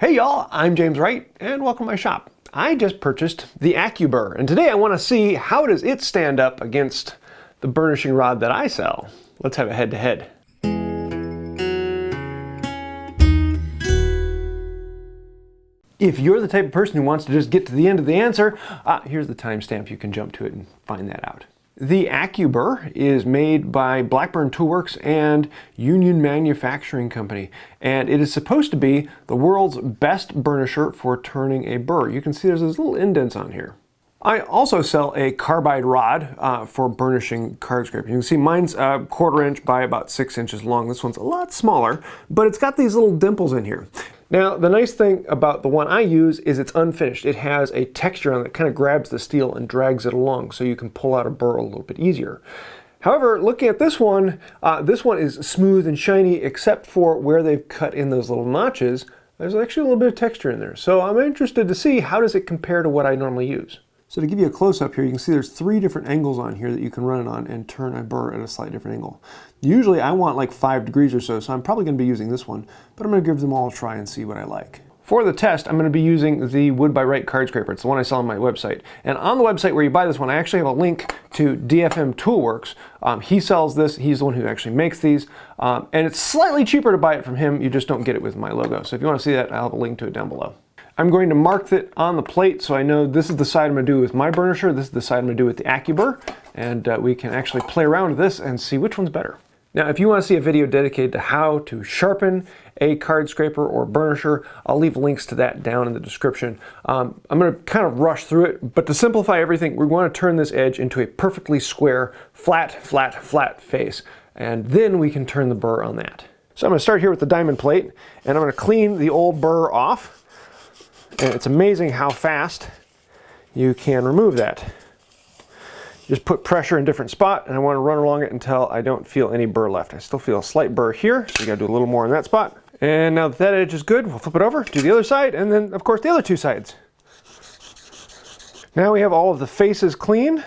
Hey y'all, I'm James Wright and welcome to my shop. I just purchased the Accu Burr and today I want to see how does it stand up against the burnishing rod that I sell. Let's have a head-to-head. If you're the type of person who wants to just get to the end of the answer, here's the timestamp. You can jump to it and find that out. The Accu Burr is made by Blackburn Toolworks and Union Manufacturing Company, and it is supposed to be the world's best burnisher for turning a burr. You can see there's those little indents on here. I also sell a carbide rod for burnishing card scraper. You can see mine's a 1/4 inch by about 6 inches long. This one's a lot smaller, but it's got these little dimples in here. Now, the nice thing about the one I use is it's unfinished. It has a texture on it that kind of grabs the steel and drags it along so you can pull out a burr a little bit easier. However, looking at this one is smooth and shiny except for where they've cut in those little notches. There's actually a little bit of texture in there. So I'm interested to see how does it compare to what I normally use. So to give you a close-up here, you can see there's 3 different angles on here that you can run it on and turn a burr at a slightly different angle. Usually I want like 5 degrees or so I'm probably going to be using this one, but I'm going to give them all a try and see what I like. For the test, I'm going to be using the Wood by Wright card scraper. It's the one I sell on my website. And on the website where you buy this one, I actually have a link to DFM Toolworks. He sells this. He's the one who actually makes these. And it's slightly cheaper to buy it from him. You just don't get it with my logo. So if you want to see that, I'll have a link to it down below. I'm going to mark it on the plate so I know this is the side I'm going to do with my burnisher, this is the side I'm going to do with the Accu Burr, and we can actually play around with this and see which one's better. Now, if you want to see a video dedicated to how to sharpen a card scraper or burnisher, I'll leave links to that down in the description. I'm going to kind of rush through it, but to simplify everything, we want to turn this edge into a perfectly square, flat face, and then we can turn the burr on that. So I'm going to start here with the diamond plate, and I'm going to clean the old burr off. And it's amazing how fast you can remove that. Just put pressure in a different spot, and I want to run along it until I don't feel any burr left. I still feel a slight burr here, so you got to do a little more in that spot. And now that that edge is good, we'll flip it over, do the other side, and then of course the other 2 sides. Now we have all of the faces clean.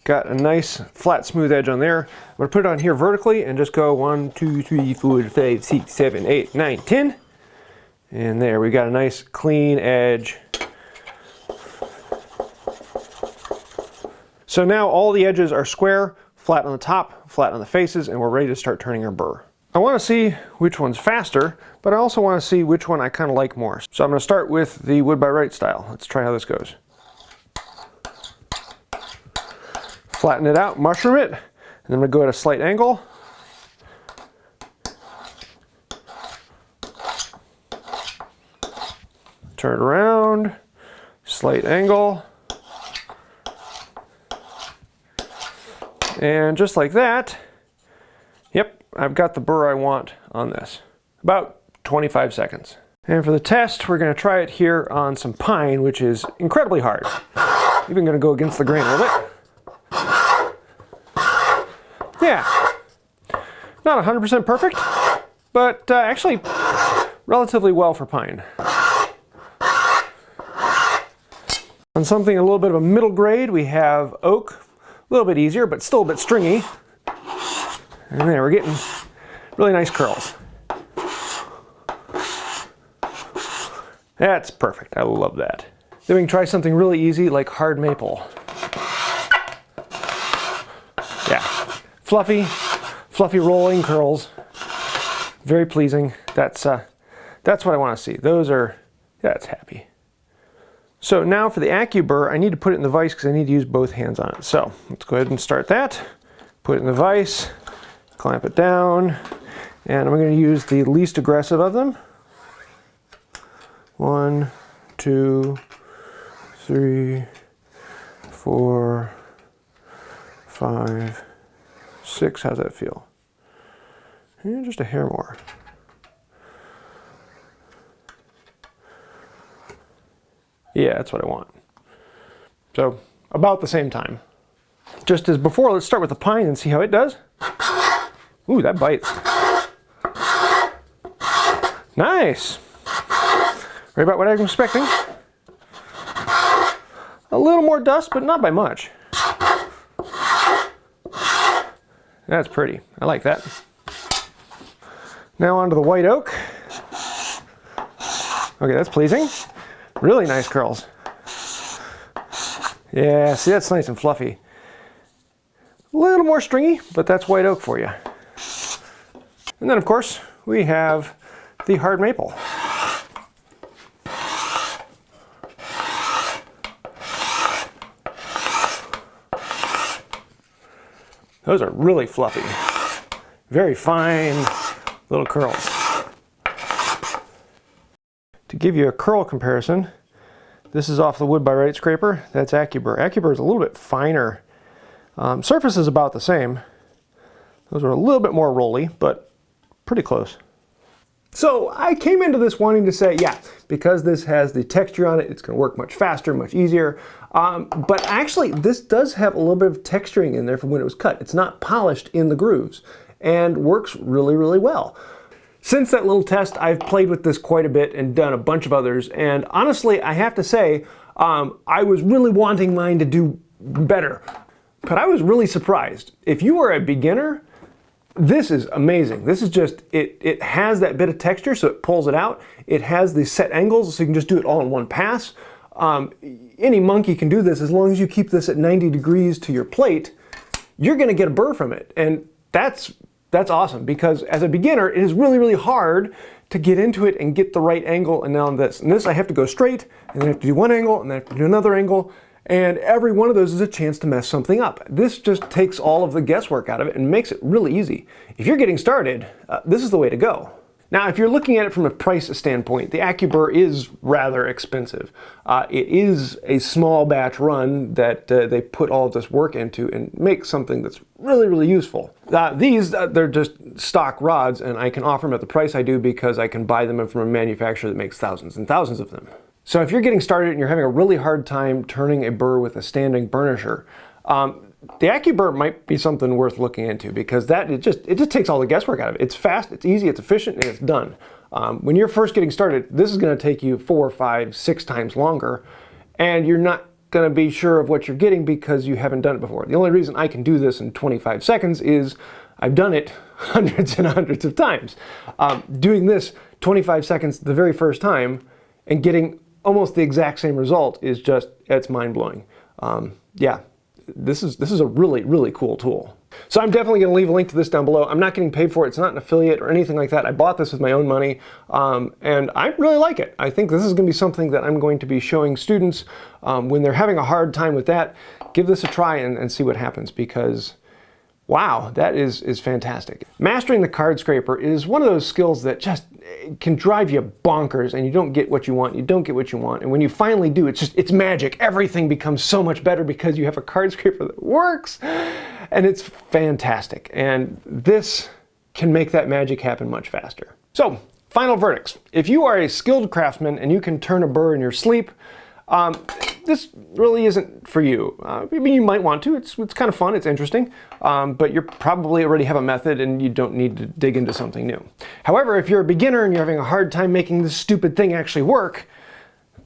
Got a nice flat smooth edge on there. I'm going to put it on here vertically and just go 1, 2, 3, 4, 5, 6, 7, 8, 9, 10. And there, we got a nice clean edge. So now all the edges are square, flat on the top, flat on the faces, and we're ready to start turning our burr. I want to see which one's faster, but I also want to see which one I kind of like more. So I'm going to start with the Wood by Wright style. Let's try how this goes. Flatten it out, mushroom it, and then I'm going to go at a slight angle. Turn it around, slight angle, and just like that, yep, I've got the burr I want on this. About 25 seconds. And for the test, we're going to try it here on some pine, which is incredibly hard. Even going to go against the grain a little bit. Yeah, not 100% perfect, but actually relatively well for pine. On something a little bit of a middle grade, we have oak, a little bit easier, but still a bit stringy. And there, we're getting really nice curls. That's perfect, I love that. Then we can try something really easy like hard maple. Yeah, fluffy rolling curls. Very pleasing. That's what I want to see. Those are, that's happy. So now for the Accu Burr, I need to put it in the vise because I need to use both hands on it. So let's go ahead and start that. Put it in the vise, clamp it down, and I'm going to use the least aggressive of them. 1, 2, 3, 4, 5, 6. How's that feel? Yeah, just a hair more. Yeah, that's what I want. So, about the same time. Just as before, let's start with the pine and see how it does. Ooh, that bites. Nice! Right about what I was expecting. A little more dust, but not by much. That's pretty. I like that. Now onto the white oak. Okay, that's pleasing. Really nice curls. Yeah, see, that's nice and fluffy. A little more stringy, but that's white oak for you. And then, of course, we have the hard maple. Those are really fluffy. Very fine little curls. To give you a curl comparison, this is off the wood by Wright scraper. That's Accu Burr. Accu Burr is a little bit finer. Surface is about the same. Those are a little bit more rolly, but pretty close. So I came into this wanting to say, yeah, because this has the texture on it, it's going to work much faster, much easier. But actually, this does have a little bit of texturing in there from when it was cut. It's not polished in the grooves and works really, really well. Since that little test, I've played with this quite a bit and done a bunch of others. And honestly, I have to say, I was really wanting mine to do better. But I was really surprised. If you are a beginner, this is amazing. This is just, it has that bit of texture, so it pulls it out. It has the set angles, so you can just do it all in one pass. Any monkey can do this as long as you keep this at 90 degrees to your plate. You're gonna get a burr from it. And that's awesome, because as a beginner, it is really, really hard to get into it and get the right angle. And now this. And this, I have to go straight, and then I have to do one angle, and then I have to do another angle. And every one of those is a chance to mess something up. This just takes all of the guesswork out of it and makes it really easy. If you're getting started, this is the way to go. Now, if you're looking at it from a price standpoint, the Accu Burr is rather expensive. It is a small batch run that they put all of this work into and make something that's really, really useful. They're just stock rods, and I can offer them at the price I do because I can buy them from a manufacturer that makes thousands and thousands of them. So if you're getting started and you're having a really hard time turning a burr with a standing burnisher, the Accu Burr might be something worth looking into, because it just takes all the guesswork out of it. It's fast, it's easy, it's efficient, and it's done. When you're first getting started, this is going to take you 4, 5, 6 times longer, and you're not going to be sure of what you're getting because you haven't done it before. The only reason I can do this in 25 seconds is I've done it hundreds and hundreds of times. Doing this 25 seconds the very first time and getting almost the exact same result is just, it's mind-blowing. Yeah, this is a really, really cool tool. So I'm definitely going to leave a link to this down below. I'm not getting paid for it. It's not an affiliate or anything like that. I bought this with my own money, and I really like it. I think this is going to be something that I'm going to be showing students when they're having a hard time with that. Give this a try and see what happens, because wow, that is fantastic. Mastering the card scraper is one of those skills that just can drive you bonkers, and you don't get what you want, and when you finally do, it's magic. Everything becomes so much better because you have a card scraper that works, and it's fantastic. And this can make that magic happen much faster. So, final verdicts. If you are a skilled craftsman and you can turn a burr in your sleep, this really isn't for you. I mean, you might want to. It's kind of fun. It's interesting. But you probably already have a method and you don't need to dig into something new. However, if you're a beginner and you're having a hard time making this stupid thing actually work,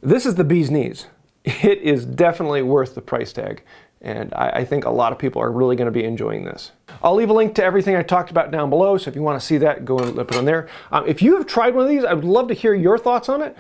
this is the bee's knees. It is definitely worth the price tag. And I think a lot of people are really going to be enjoying this. I'll leave a link to everything I talked about down below, so if you want to see that, go and put it on there. If you have tried one of these, I would love to hear your thoughts on it.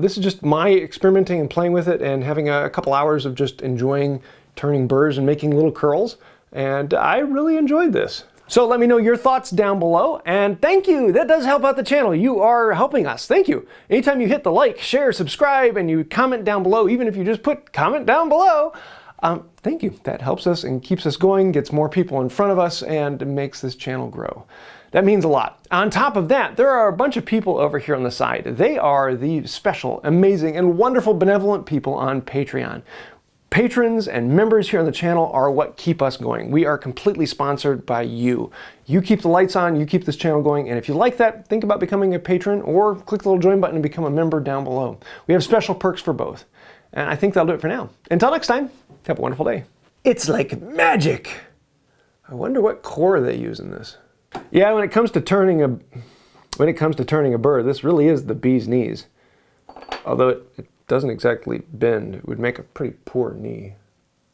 This is just my experimenting and playing with it and having a couple hours of just enjoying turning burrs and making little curls. And I really enjoyed this. So let me know your thoughts down below, and thank you. That does help out the channel. You are helping us. Thank you. Anytime you hit the like, share, subscribe, and you comment down below, even if you just put comment down below, thank you. That helps us and keeps us going, gets more people in front of us, and makes this channel grow. That means a lot. On top of that, there are a bunch of people over here on the side. They are the special, amazing, and wonderful benevolent people on Patreon. Patrons and members here on the channel are what keep us going. We are completely sponsored by you. You keep the lights on, you keep this channel going, and if you like that, think about becoming a patron or click the little join button and become a member down below. We have special perks for both. And I think that'll do it for now. Until next time, have a wonderful day. It's like magic. I wonder what core they use in this. Yeah, when it comes to turning a burr, this really is the bee's knees. Although it doesn't exactly bend. It would make a pretty poor knee.